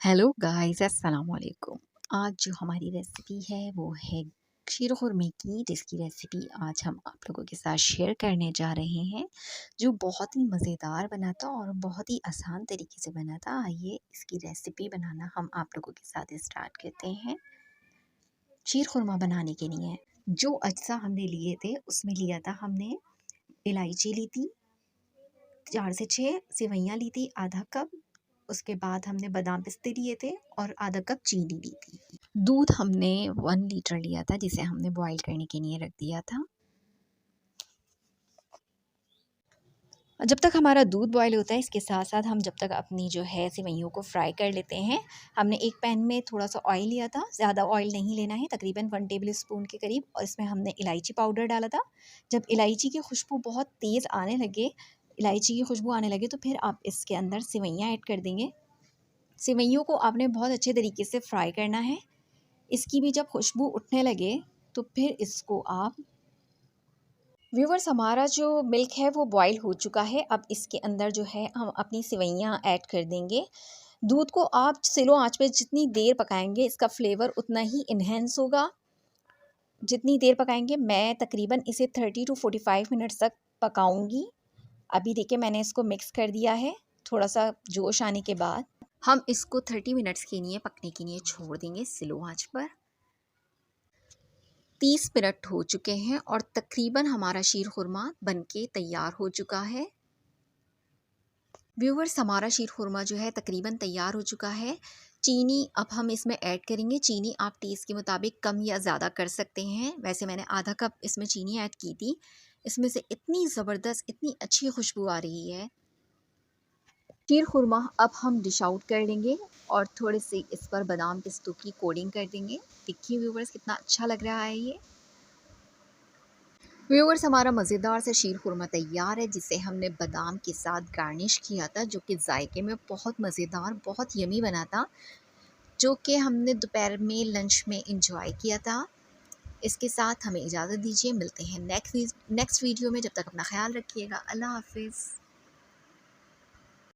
Hello guys, अस्सलाम वालेकुम। आज जो हमारी रेसिपी है वो है शीर खुरमे की, जिसकी रेसिपी आज हम आप लोगों के साथ शेयर करने जा रहे हैं, जो बहुत ही मज़ेदार बना था और बहुत ही आसान तरीके से बना था। आइए इसकी रेसिपी बनाना हम आप लोगों के साथ स्टार्ट करते हैं। शीर खुरमा बनाने के लिए जो अज्जा हमने लिए थे उसमें लिया था हमने इलायची ली थी, 4 से 6 सेवइयाँ ली थी, आधा कप। उसके बाद हमने बादाम पिस्ते लिए थे और आधा कप चीनी ली थी। दूध हमने 1 लीटर लिया था, जिसे हमने बॉईल करने के लिए रख दिया था। जब तक हमारा दूध बॉईल होता है, इसके साथ साथ हम जब तक अपनी जो है सेवइयों को फ्राई कर लेते हैं। हमने एक पैन में थोड़ा सा ऑयल लिया था, ज़्यादा ऑयल नहीं लेना है, तकरीबन 1 टेबल स्पून के करीब, और इसमें हमने इलायची पाउडर डाला था। जब इलायची की खुशबू बहुत तेज़ आने लगे, इलायची की खुशबू आने लगे, तो फिर आप इसके अंदर सेवइयाँ ऐड कर देंगे। सेवइयों को आपने बहुत अच्छे तरीके से फ्राई करना है। इसकी भी जब खुशबू उठने लगे तो फिर इसको आप व्यूवर्स, हमारा जो मिल्क है वो बॉईल हो चुका है। अब इसके अंदर जो है हम अपनी सेवइयाँ ऐड कर देंगे। दूध को आप स्लो आंच पे जितनी देर पकाएंगे, इसका फ्लेवर उतना ही इन्हेंस होगा। जितनी देर पकाएंगे, मैं तकरीबन इसे 30 टू 45 मिनट्स तक पकाऊंगी। अभी देखिए मैंने इसको मिक्स कर दिया है। थोड़ा सा जोश आने के बाद हम इसको 30 मिनट्स के लिए पकने के लिए छोड़ देंगे स्लो आंच पर। 30 मिनट हो चुके हैं और तकरीबन हमारा शीर खुरमा बनके तैयार हो चुका है। व्यूवर्स, हमारा शीर खुरमा जो है तकरीबन तैयार हो चुका है। चीनी अब हम इसमें ऐड करेंगे। चीनी आप टेस्ट के मुताबिक कम या ज़्यादा कर सकते हैं। वैसे मैंने आधा कप इसमें चीनी ऐड की थी। इसमें से इतनी ज़बरदस्त, इतनी अच्छी खुशबू आ रही है। शीर खुरमा अब हम डिश आउट कर लेंगे और थोड़े से इस पर बादाम पिस्तों की कोडिंग कर देंगे। देखिए व्यूवर्स, कितना अच्छा लग रहा है ये। व्यूवर्स, हमारा मज़ेदार सा शीर खुरमा तैयार है, जिसे हमने बादाम के साथ गार्निश किया था, जो कि जायके में बहुत मज़ेदार, बहुत यमी बना था, जो कि हमने दोपहर में लंच में इंजॉय किया था। इसके साथ हमें इजाज़त दीजिए, मिलते हैं नेक्स्ट वीडियो में। जब तक अपना ख्याल रखिएगा। अल्लाह हाफिज़।